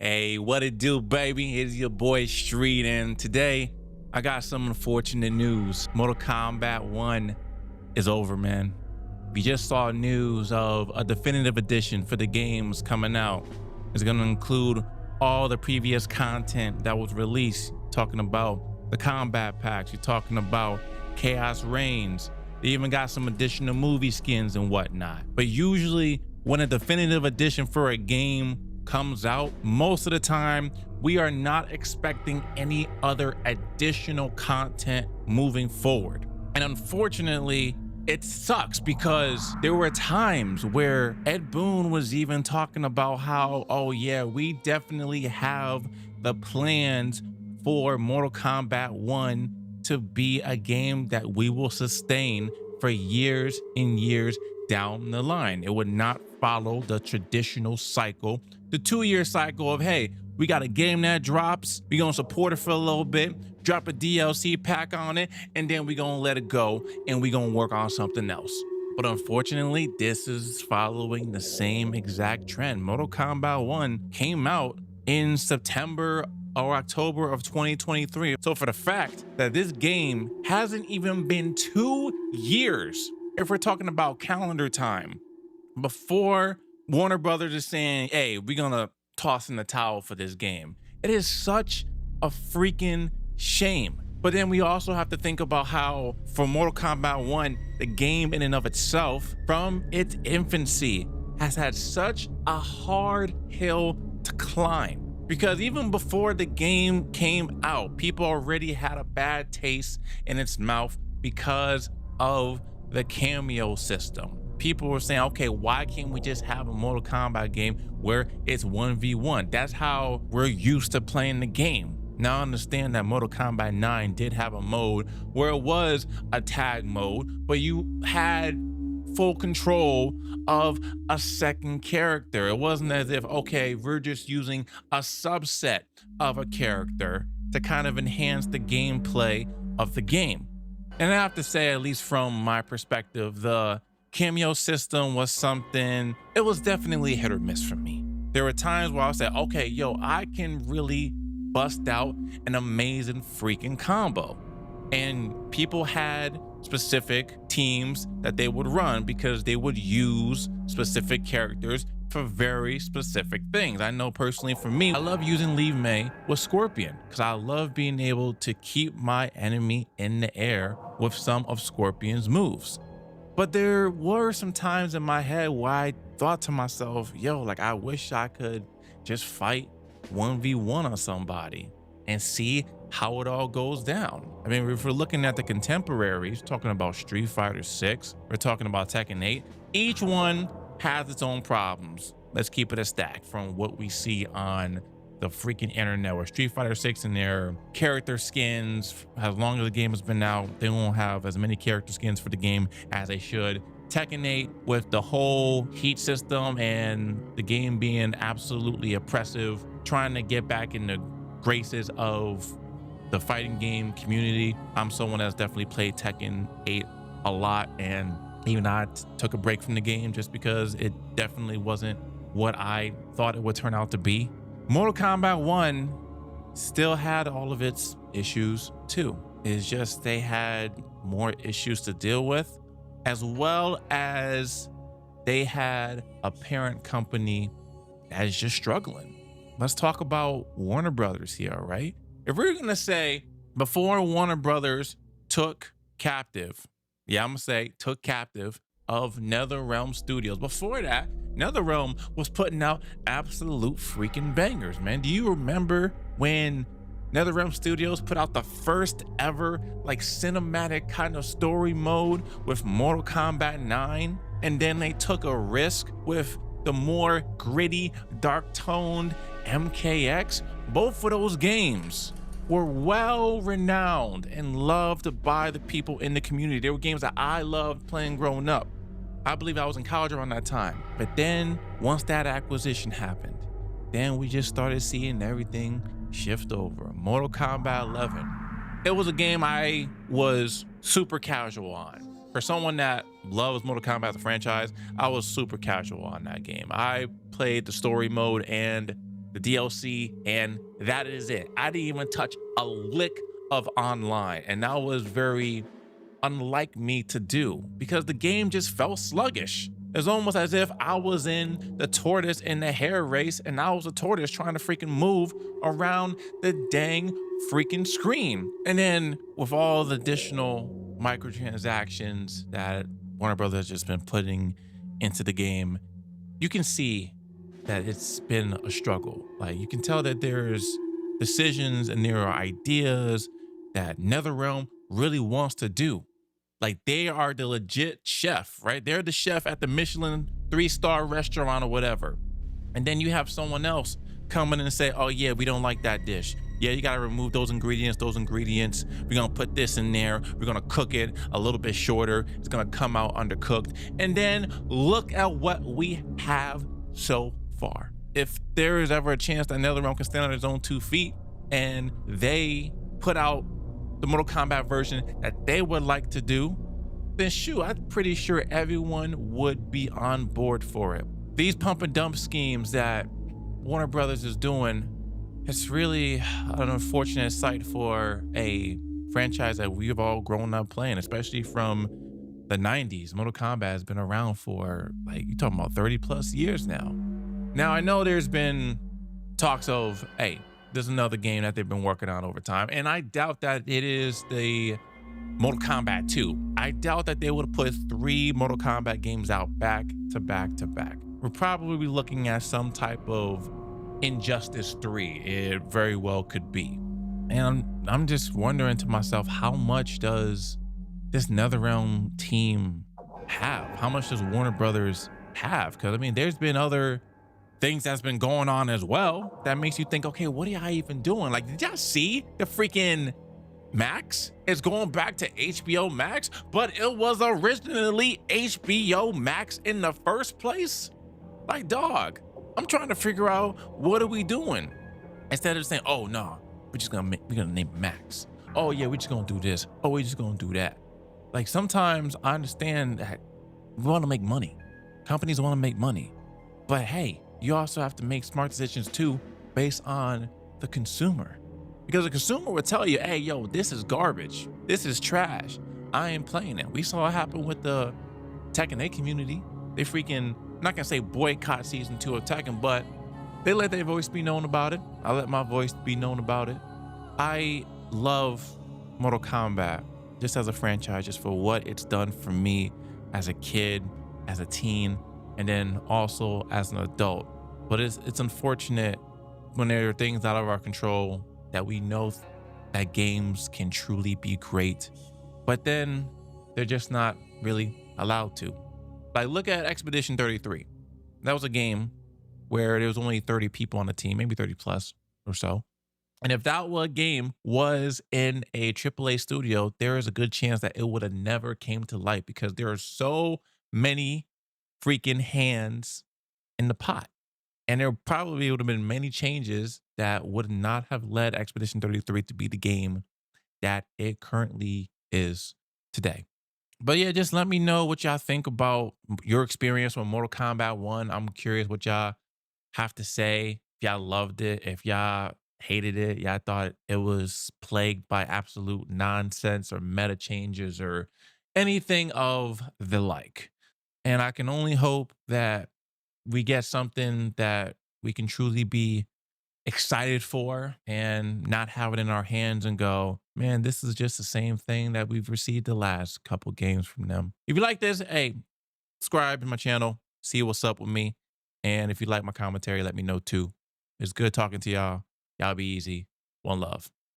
Hey, what it do, baby? It's your boy Street, and today I got some unfortunate news. Mortal Kombat 1 is over, man. We just saw news of a definitive edition for the games coming out. It's going to include all the previous content that was released, talking about the combat packs, you're talking about Chaos Reigns. They even got some additional movie skins and whatnot. But usually when a definitive edition for a game comes out, most of the time we are not expecting any other additional content moving forward. And unfortunately, it sucks because there were times where Ed Boon was even talking about how, oh yeah, we definitely have the plans for Mortal Kombat 1 to be a game that we will sustain for years and years down the line. It would not follow the traditional cycle, the 2-year cycle of, hey, we got a game that drops, we gonna support it for a little bit, drop a DLC pack on it, and then we gonna let it go and we gonna work on something else. But unfortunately, this is following the same exact trend. Mortal Kombat 1 came out in September or October of 2023. So for the fact that this game hasn't even been 2 years, if we're talking about calendar time, before Warner Brothers is saying, hey, we're gonna toss in the towel for this game. It is such a freaking shame. But then we also have to think about how for Mortal Kombat 1, the game in and of itself, from its infancy, has had such a hard hill to climb. Because even before the game came out, people already had a bad taste in its mouth because of the Cameo system. People were saying, okay, why can't we just have a Mortal Kombat game where it's 1v1? That's how we're used to playing the game. Now I understand that Mortal Kombat 9 did have a mode where it was a tag mode, but you had full control of a second character. It wasn't as if, okay, we're just using a subset of a character to kind of enhance the gameplay of the game. And I have to say, at least from my perspective, the Cameo system was something, it was definitely hit or miss for me. There were times where I said, okay, yo, I can really bust out an amazing freaking combo. And people had specific teams that they would run because they would use specific characters for very specific things. I know personally for me, I love using Leave May with Scorpion because I love being able to keep my enemy in the air with some of Scorpion's moves. But there were some times in my head where I thought to myself, yo, like I wish I could just fight 1v1 on somebody and see how it all goes down. I mean, if we're looking at the contemporaries, talking about Street Fighter 6, we're talking about Tekken 8, each one has its own problems. Let's keep it a stack from what we see on the freaking internet, where Street Fighter 6 and their character skins, as long as the game has been out, they won't have as many character skins for the game as they should. Tekken 8 with the whole heat system and the game being absolutely oppressive, trying to get back in the graces of the fighting game community. I'm someone that's definitely played Tekken 8 a lot, and even I took a break from the game just because it definitely wasn't what I thought it would turn out to be. Mortal Kombat 1 still had all of its issues too. It's just they had more issues to deal with, as well as they had a parent company that is just struggling. Let's talk about Warner Brothers here, right? If we're gonna say before Warner Brothers took captive, yeah, I'm gonna say took captive of NetherRealm Studios. Before that, NetherRealm was putting out absolute freaking bangers, man. Do you remember when NetherRealm Studios put out the first ever like cinematic kind of story mode with Mortal Kombat 9? And then they took a risk with the more gritty, dark-toned MKX. Both of those games were well renowned and loved by the people in the community. They were games that I loved playing growing up. I believe I was in college around that time. But then once that acquisition happened, then we just started seeing everything shift over. Mortal Kombat 11. It was a game I was super casual on. For someone that loves Mortal Kombat as a franchise, I was super casual on that game. I played the story mode and the DLC, and that is it. I didn't even touch a lick of online, and that was very unlike me to do because the game just felt sluggish. It's almost as if I was in the tortoise in the hare race and I was a tortoise trying to freaking move around the dang freaking screen. And then with all the additional microtransactions that Warner Brothers has just been putting into the game, you can see that it's been a struggle. Like you can tell that there's decisions and there are ideas that NetherRealm really wants to do. Like they are the legit chef, right? They're the chef at the Michelin 3-star restaurant or whatever. And then you have someone else come in and say, oh yeah, we don't like that dish. Yeah, you gotta remove those ingredients. We're gonna put this in there. We're gonna cook it a little bit shorter. It's gonna come out undercooked. And then look at what we have so far. If there is ever a chance that NetherRealm can stand on its own 2 feet and they put out the Mortal Kombat version that they would like to do, then shoot, I'm pretty sure everyone would be on board for it. These pump and dump schemes that Warner Brothers is doing, it's really an unfortunate sight for a franchise that we've all grown up playing, especially from the 90s. Mortal Kombat has been around for, like, you're talking about 30 plus years now. Now, I know there's been talks of, hey, there's another game that they've been working on over time, and I doubt that it is the Mortal Kombat 2. I doubt that they would have put 3 Mortal Kombat games out back to back to back. We're probably looking at some type of Injustice 3. It very well could be. And I'm just wondering to myself, how much does this NetherRealm team have? How much does Warner Brothers have? Because I mean, there's been other things that's been going on as well that makes you think, okay, what are y'all even doing? Like, did y'all see the freaking Max? It's going back to HBO Max, but it was originally HBO Max in the first place. Like, dog, I'm trying to figure out, what are we doing? Instead of saying, oh no, we're gonna name it Max. Oh yeah, we're just gonna do this. Oh, we're just gonna do that. Like, sometimes I understand that we want to make money. Companies want to make money, but hey, you also have to make smart decisions too, based on the consumer. Because the consumer would tell you, hey, yo, this is garbage. This is trash. I ain't playing it. We saw it happen with the Tekken 8 community. They freaking, I'm not gonna say boycott season 2 of Tekken, but they let their voice be known about it. I let my voice be known about it. I love Mortal Kombat just as a franchise, just for what it's done for me as a kid, as a teen, and then also as an adult. But it's unfortunate when there are things out of our control that we know that games can truly be great, but then they're just not really allowed to. Like, look at Expedition 33. That was a game where there was only 30 people on the team, maybe 30 plus or so. And if that game was in a AAA studio, there is a good chance that it would have never came to light because there are so many freaking hands in the pot. And there probably would have been many changes that would not have led Expedition 33 to be the game that it currently is today. But yeah, just let me know what y'all think about your experience with Mortal Kombat 1. I'm curious what y'all have to say. If y'all loved it, if y'all hated it, y'all thought it was plagued by absolute nonsense or meta changes or anything of the like. And I can only hope that we get something that we can truly be excited for and not have it in our hands and go, man, this is just the same thing that we've received the last couple games from them. If you like this, hey, subscribe to my channel, see what's up with me. And if you like my commentary, let me know too. It's good talking to y'all. Y'all be easy. One love.